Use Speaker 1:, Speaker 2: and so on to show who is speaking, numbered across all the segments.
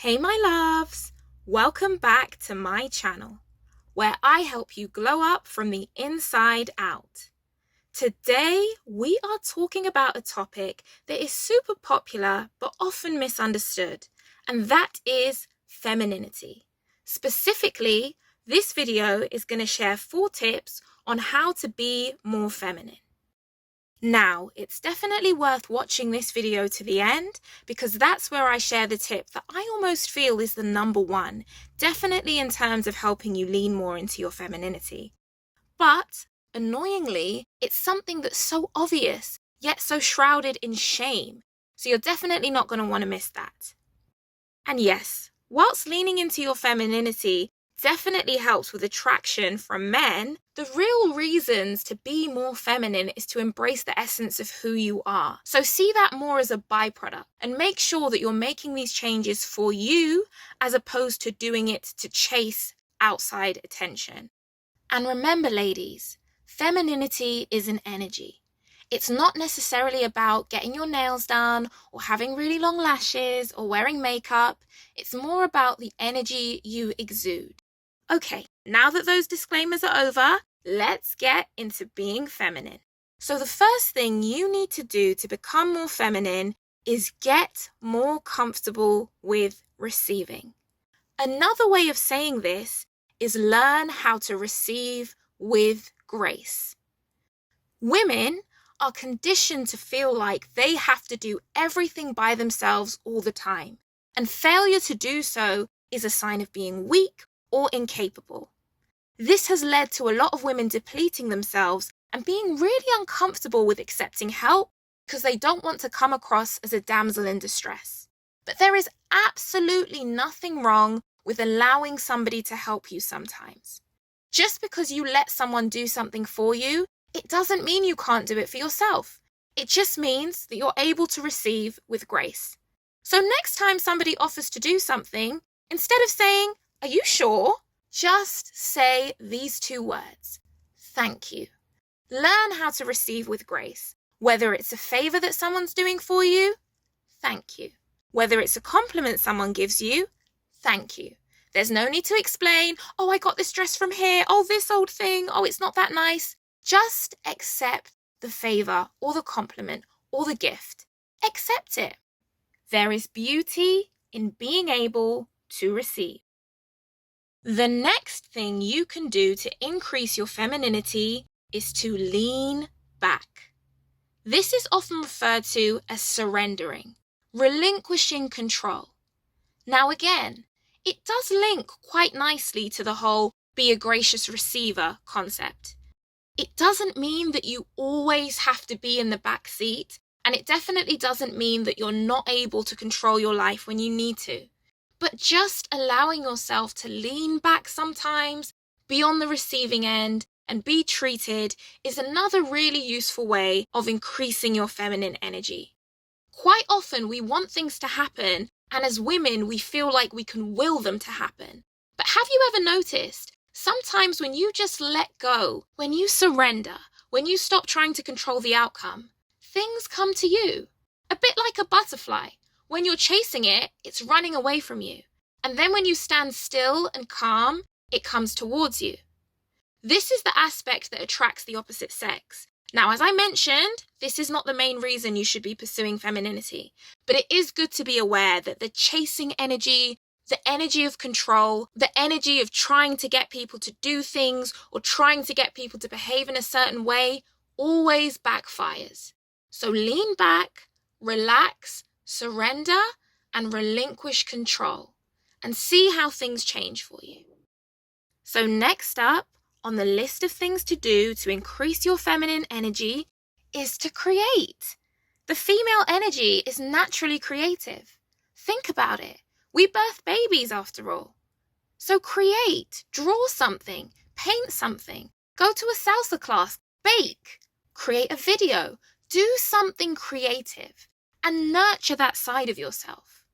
Speaker 1: Hey my loves, welcome back to my channel, where I help you glow up from the inside out. Today, we are talking about a topic that is super popular but often misunderstood, and that is femininity. Specifically, this video is going to share 4 tips on how to be more feminine. Now, it's definitely worth watching this video to the end because that's where I share the tip that I almost feel is the number one, definitely in terms of helping you lean more into your femininity. But, annoyingly, it's something that's so obvious, yet so shrouded in shame, so you're definitely not going to want to miss that. And yes, whilst leaning into your femininity definitely helps with attraction from men, the real reasons to be more feminine is to embrace the essence of who you are. So see that more as a byproduct and make sure that you're making these changes for you as opposed to doing it to chase outside attention. And remember, ladies, femininity is an energy. It's not necessarily about getting your nails done or having really long lashes or wearing makeup. It's more about the energy you exude. Okay, now that those disclaimers are over, let's get into being feminine. So the first thing you need to do to become more feminine is get more comfortable with receiving. Another way of saying this is learn how to receive with grace. Women are conditioned to feel like they have to do everything by themselves all the time, and failure to do so is a sign of being weak or incapable. This has led to a lot of women depleting themselves and being really uncomfortable with accepting help because they don't want to come across as a damsel in distress. But there is absolutely nothing wrong with allowing somebody to help you sometimes. Just because you let someone do something for you, it doesn't mean you can't do it for yourself. It just means that you're able to receive with grace. So next time somebody offers to do something, instead of saying, "Are you sure?" just say these 2 words: thank you. Learn how to receive with grace. Whether it's a favor that someone's doing for you, thank you. Whether it's a compliment someone gives you, thank you. There's no need to explain, "Oh, I got this dress from here. Oh, this old thing. Oh, it's not that nice." Just accept the favor or the compliment or the gift. Accept it. There is beauty in being able to receive. The next thing you can do to increase your femininity is to lean back. This is often referred to as surrendering, relinquishing control. Now again, it does link quite nicely to the whole be a gracious receiver concept. It doesn't mean that you always have to be in the back seat, and it definitely doesn't mean that you're not able to control your life when you need to. But just allowing yourself to lean back sometimes, be on the receiving end, and be treated is another really useful way of increasing your feminine energy. Quite often we want things to happen, and as women we feel like we can will them to happen. But have you ever noticed, sometimes when you just let go, when you surrender, when you stop trying to control the outcome, things come to you. A bit like a butterfly. When you're chasing it, it's running away from you. And then when you stand still and calm, it comes towards you. This is the aspect that attracts the opposite sex. Now, as I mentioned, this is not the main reason you should be pursuing femininity, but it is good to be aware that the chasing energy, the energy of control, the energy of trying to get people to do things or trying to get people to behave in a certain way always backfires. So lean back, relax, surrender, and relinquish control, and see how things change for you. So next up on the list of things to do to increase your feminine energy is to create. The female energy is naturally creative. Think about it. We birth babies after all. So create, draw something, paint something, go to a salsa class, bake, create a video, do something creative, and nurture that side of yourself.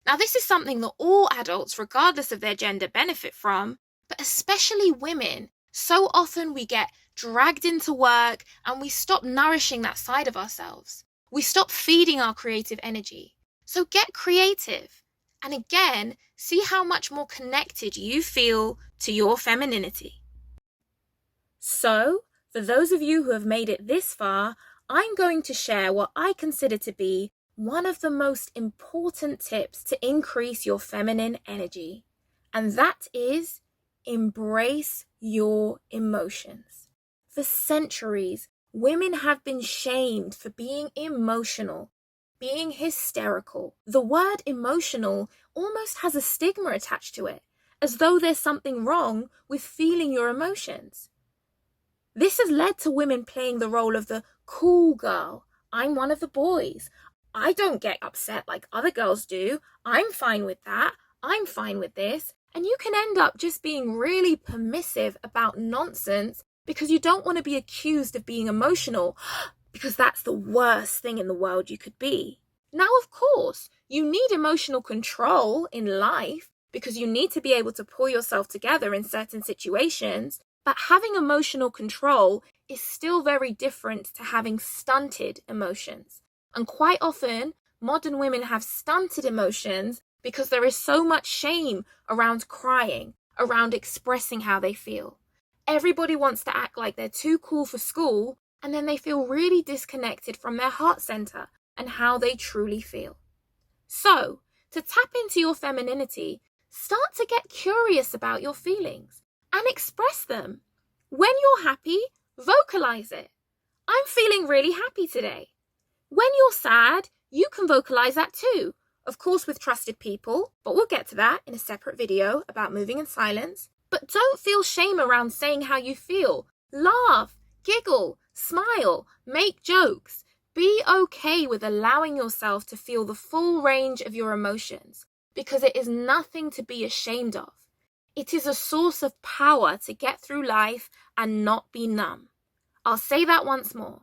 Speaker 1: Now, this is something that all adults, regardless of their gender, benefit from, but especially women. So often we get dragged into work and we stop nourishing that side of ourselves. We stop feeding our creative energy. So get creative. And again, see how much more connected you feel to your femininity. So, for those of you who have made it this far, I'm going to share what I consider to be one of the most important tips to increase your feminine energy. And that is embrace your emotions. For centuries, women have been shamed for being emotional, being hysterical. The word emotional almost has a stigma attached to it, as though there's something wrong with feeling your emotions. This has led to women playing the role of the cool girl. I'm one of the boys. I don't get upset like other girls do. I'm fine with that. I'm fine with this. And you can end up just being really permissive about nonsense because you don't want to be accused of being emotional, because that's the worst thing in the world you could be. Now, of course, you need emotional control in life because you need to be able to pull yourself together in certain situations. But having emotional control is still very different to having stunted emotions. And quite often, modern women have stunted emotions because there is so much shame around crying, around expressing how they feel. Everybody wants to act like they're too cool for school, and then they feel really disconnected from their heart center and how they truly feel. So, to tap into your femininity, start to get curious about your feelings and express them. When you're happy, vocalize it. I'm feeling really happy today. When you're sad, you can vocalize that too. Of course, with trusted people, but we'll get to that in a separate video about moving in silence. But don't feel shame around saying how you feel. Laugh, giggle, smile, make jokes. Be okay with allowing yourself to feel the full range of your emotions, because it is nothing to be ashamed of. It is a source of power to get through life and not be numb. I'll say that once more.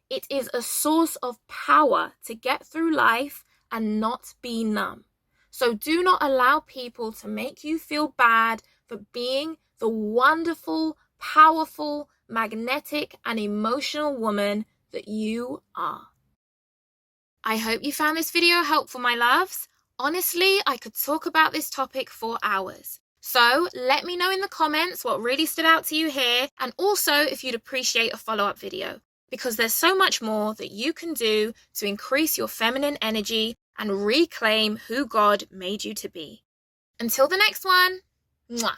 Speaker 1: It is a source of power to get through life and not be numb. So do not allow people to make you feel bad for being the wonderful, powerful, magnetic, and emotional woman that you are. I hope you found this video helpful, my loves. Honestly, I could talk about this topic for hours. So let me know in the comments what really stood out to you here, and also if you'd appreciate a follow-up video, because there's so much more that you can do to increase your feminine energy and reclaim who God made you to be. Until the next one, mwah.